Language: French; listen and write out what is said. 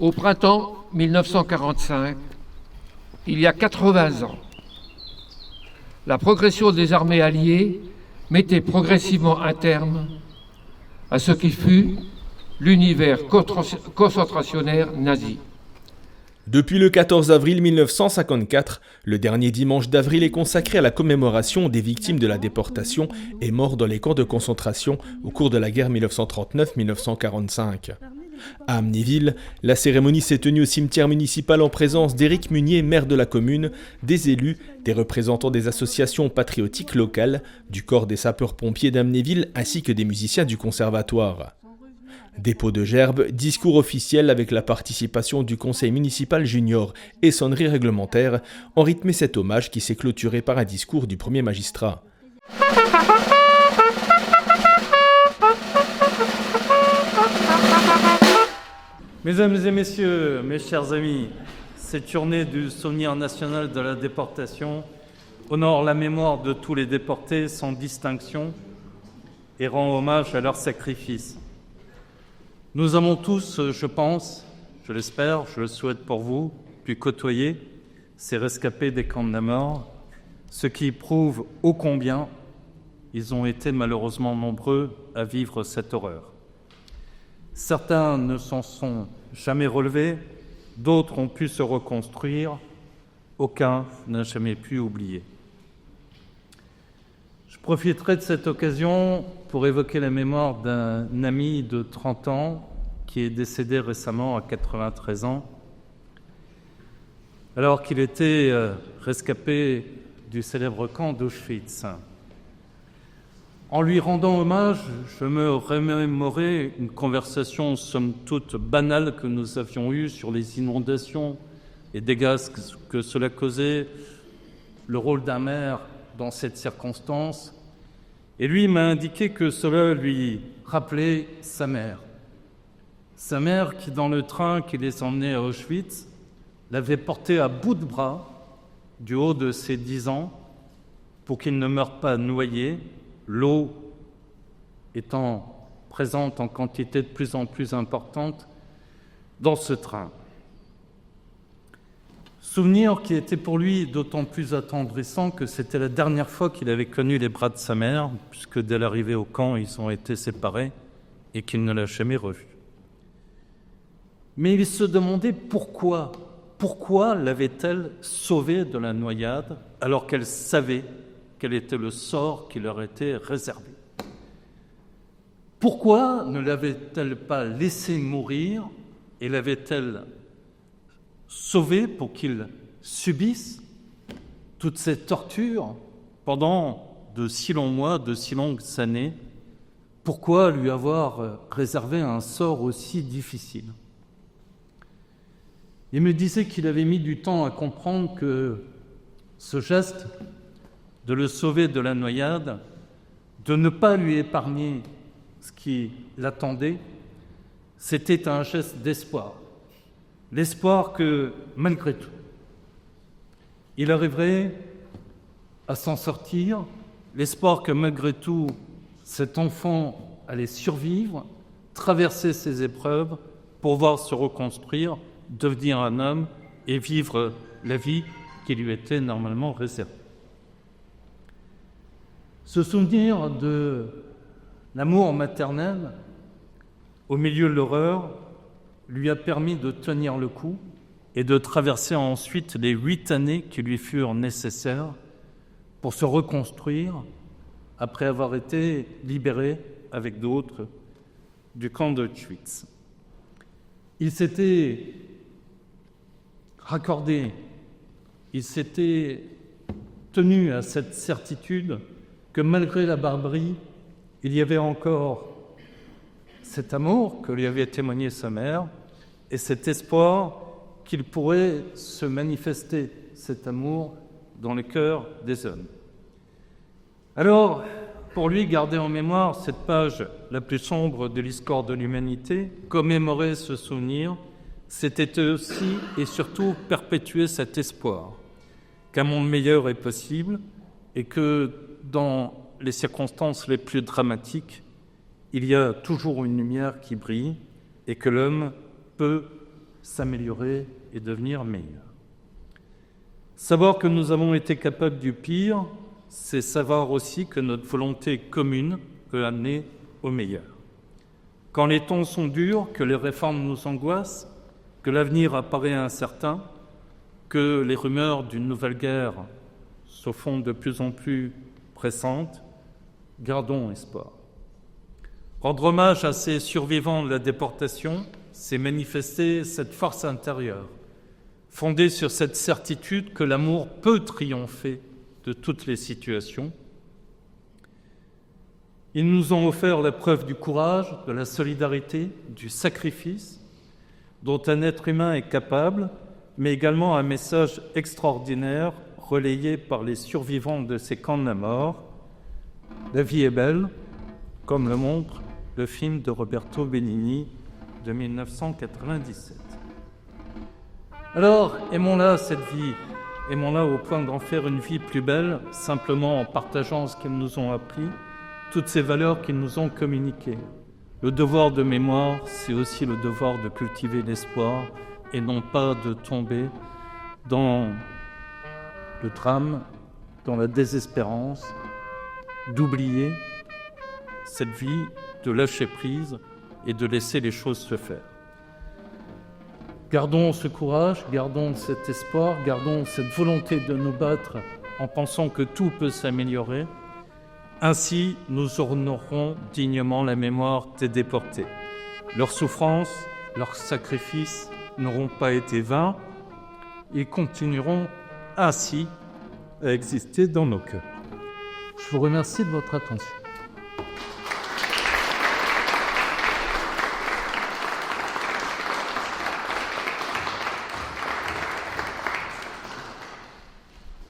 Au printemps 1945, il y a 80 ans, la progression des armées alliées mettait progressivement un terme à ce qui fut l'univers concentrationnaire nazi. Depuis le 14 avril 1954, le dernier dimanche d'avril est consacré à la commémoration des victimes de la déportation et morts dans les camps de concentration au cours de la guerre 1939-1945. À Amnéville, la cérémonie s'est tenue au cimetière municipal en présence d'Éric Munier, maire de la commune, des élus, des représentants des associations patriotiques locales, du corps des sapeurs-pompiers d'Amnéville ainsi que des musiciens du conservatoire. Dépôt de gerbes, discours officiel avec la participation du conseil municipal junior et sonnerie réglementaire ont rythmé cet hommage qui s'est clôturé par un discours du premier magistrat. Mesdames et messieurs, mes chers amis, cette journée du souvenir national de la déportation honore la mémoire de tous les déportés sans distinction et rend hommage à leur sacrifice. Nous avons tous, je pense, je l'espère, je le souhaite pour vous, pu côtoyer ces rescapés des camps de la mort, ce qui prouve ô combien ils ont été malheureusement nombreux à vivre cette horreur. Certains ne s'en sont jamais relevés, d'autres ont pu se reconstruire, aucun n'a jamais pu oublier. Je profiterai de cette occasion pour évoquer la mémoire d'un ami de 30 ans qui est décédé récemment à 93 ans, alors qu'il était rescapé du célèbre camp d'Auschwitz. En lui rendant hommage, je me remémorais une conversation somme toute banale que nous avions eue sur les inondations, les dégâts que cela causait, le rôle d'un maire dans cette circonstance. Et lui m'a indiqué que cela lui rappelait sa mère. Sa mère qui, dans le train qui les emmenait à Auschwitz, l'avait porté à bout de bras du haut de ses 10 ans pour qu'il ne meure pas noyé, l'eau étant présente en quantité de plus en plus importante dans ce train. Souvenir qui était pour lui d'autant plus attendrissant que c'était la dernière fois qu'il avait connu les bras de sa mère, puisque dès l'arrivée au camp, ils ont été séparés et qu'il ne l'a jamais revue. Mais il se demandait pourquoi l'avait-elle sauvée de la noyade alors qu'elle savait quel était le sort qui leur était réservé. Pourquoi ne l'avait-elle pas laissé mourir et l'avait-elle sauvé pour qu'il subisse toutes ces tortures pendant de si longs mois, de si longues années? Pourquoi lui avoir réservé un sort aussi difficile? Il me disait qu'il avait mis du temps à comprendre que ce geste de le sauver de la noyade, de ne pas lui épargner ce qui l'attendait, c'était un geste d'espoir. L'espoir que, malgré tout, il arriverait à s'en sortir, l'espoir que, malgré tout, cet enfant allait survivre, traverser ces épreuves, pouvoir se reconstruire, devenir un homme et vivre la vie qui lui était normalement réservée. Ce souvenir de l'amour maternel au milieu de l'horreur lui a permis de tenir le coup et de traverser ensuite les 8 années qui lui furent nécessaires pour se reconstruire après avoir été libéré avec d'autres du camp d'Auschwitz. Il s'était raccordé, il s'était tenu à cette certitude que malgré la barbarie, il y avait encore cet amour que lui avait témoigné sa mère et cet espoir qu'il pourrait se manifester, cet amour, dans le cœur des hommes. Alors, pour lui, garder en mémoire cette page la plus sombre de l'histoire de l'humanité, commémorer ce souvenir, c'était aussi et surtout perpétuer cet espoir qu'un monde meilleur est possible et que dans les circonstances les plus dramatiques, il y a toujours une lumière qui brille et que l'homme peut s'améliorer et devenir meilleurs. Savoir que nous avons été capables du pire, c'est savoir aussi que notre volonté commune peut amener au meilleur. Quand les temps sont durs, que les réformes nous angoissent, que l'avenir apparaît incertain, que les rumeurs d'une nouvelle guerre se font de plus en plus pressantes, gardons espoir. Rendre hommage à ces survivants de la déportation, c'est manifester cette force intérieure, fondée sur cette certitude que l'amour peut triompher de toutes les situations. Ils nous ont offert la preuve du courage, de la solidarité, du sacrifice dont un être humain est capable, mais également un message extraordinaire relayé par les survivants de ces camps de la mort. La vie est belle, comme le montre le film de Roberto Benigni de 1997. Alors, aimons-la cette vie, aimons-la au point d'en faire une vie plus belle, simplement en partageant ce qu'ils nous ont appris, toutes ces valeurs qu'ils nous ont communiquées. Le devoir de mémoire, c'est aussi le devoir de cultiver l'espoir et non pas de tomber dans le drame, dans la désespérance, d'oublier cette vie, de lâcher prise et de laisser les choses se faire. Gardons ce courage, gardons cet espoir, gardons cette volonté de nous battre en pensant que tout peut s'améliorer. Ainsi, nous honorerons dignement la mémoire des déportés. Leurs souffrances, leurs sacrifices n'auront pas été vains. Ils continueront ainsi à exister dans nos cœurs. Je vous remercie de votre attention.